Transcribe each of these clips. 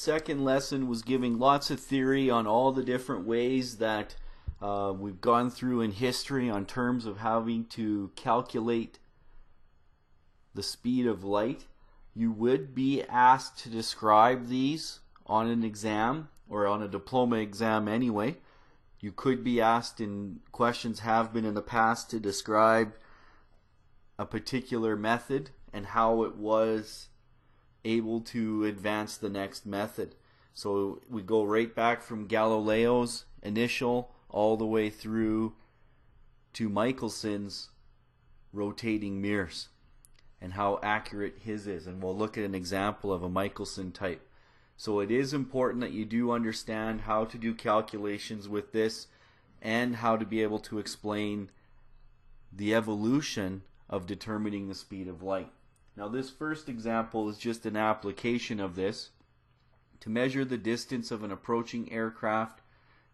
second lesson was giving lots of theory on all the different ways that we've gone through in history on terms of having to calculate the speed of light. You would be asked to describe these on an exam or on a diploma exam anyway. You could be asked, in questions have been in the past, to describe a particular method and how it was able to advance the next method. So we go right back from Galileo's initial all the way through to Michelson's rotating mirrors and how accurate his is, and we'll look at an example of a Michelson type. So it is important that you do understand how to do calculations with this and how to be able to explain the evolution of determining the speed of light. Now this first example is just an application of this. To measure the distance of an approaching aircraft,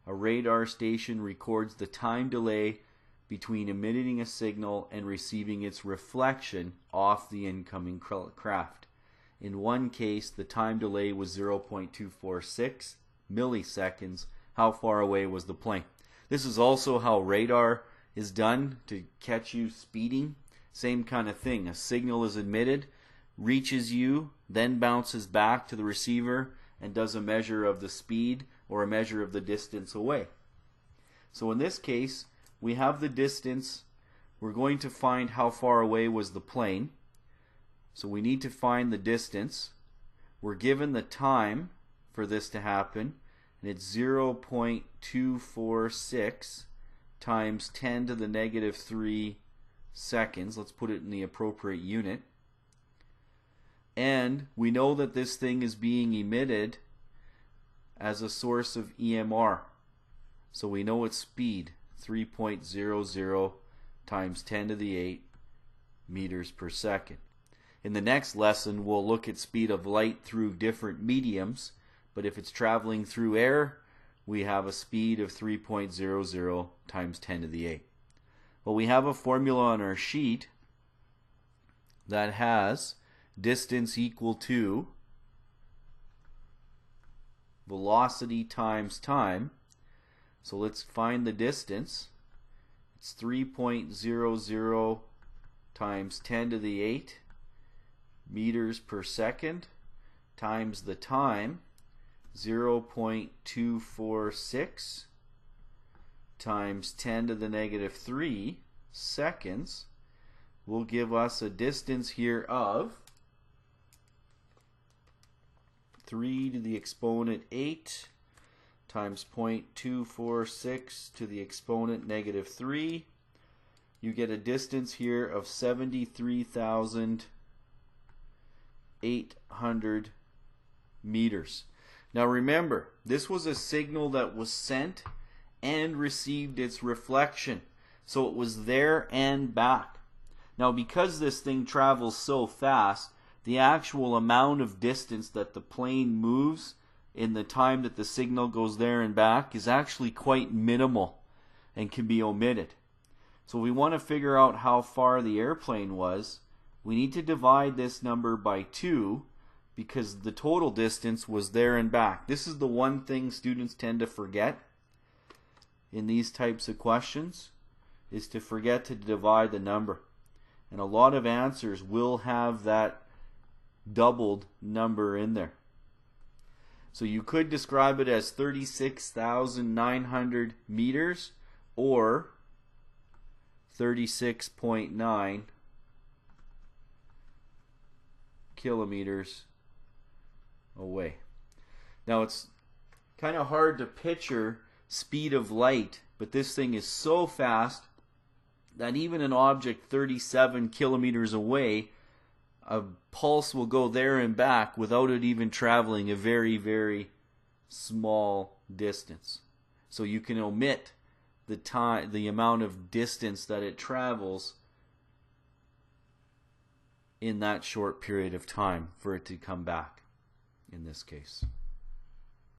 a radar station records the time delay between emitting a signal and receiving its reflection off the incoming craft. In one case, the time delay was 0.246 milliseconds. How far away was the plane? This is also how radar is done to catch you speeding. Same kind of thing. A signal is emitted, reaches you, then bounces back to the receiver and does a measure of the speed or a measure of the distance away. So in this case, we have the distance. We're going to find how far away was the plane. So we need to find the distance. We're given the time for this to happen, and it's 0.246 times 10 to the negative 3 seconds. Let's put it in the appropriate unit. And we know that this thing is being emitted as a source of EMR. So we know its speed, 3.00 times 10 to the 8 meters per second. In the next lesson, we'll look at speed of light through different mediums, but if it's traveling through air, we have a speed of 3.00 times 10 to the 8. Well, we have a formula on our sheet that has distance equal to velocity times time. So let's find the distance. It's 3.00 times 10 to the 8 meters per second times the time, 0.246 times 10 to the negative 3 seconds will give us a distance here of 3 to the exponent 8 times 0.246 to the exponent negative 3. You get a distance here of 73,800 meters. Now remember, this was a signal that was sent and received its reflection. So it was there and back. Now because this thing travels so fast, the actual amount of distance that the plane moves in the time that the signal goes there and back is actually quite minimal and can be omitted. So we want to figure out how far the airplane was. We need to divide this number by 2 because the total distance was there and back. This is the one thing students tend to forget in these types of questions, is to forget to divide the number. And a lot of answers will have that doubled number in there. So you could describe it as 36,900 meters or 36.9 kilometers away. Now it's kind of hard to picture speed of light, but this thing is so fast that even an object 37 kilometers away, a pulse will go there and back without it even traveling a very, very small distance. So you can omit the time, the amount of distance that it travels in that short period of time for it to come back in this case.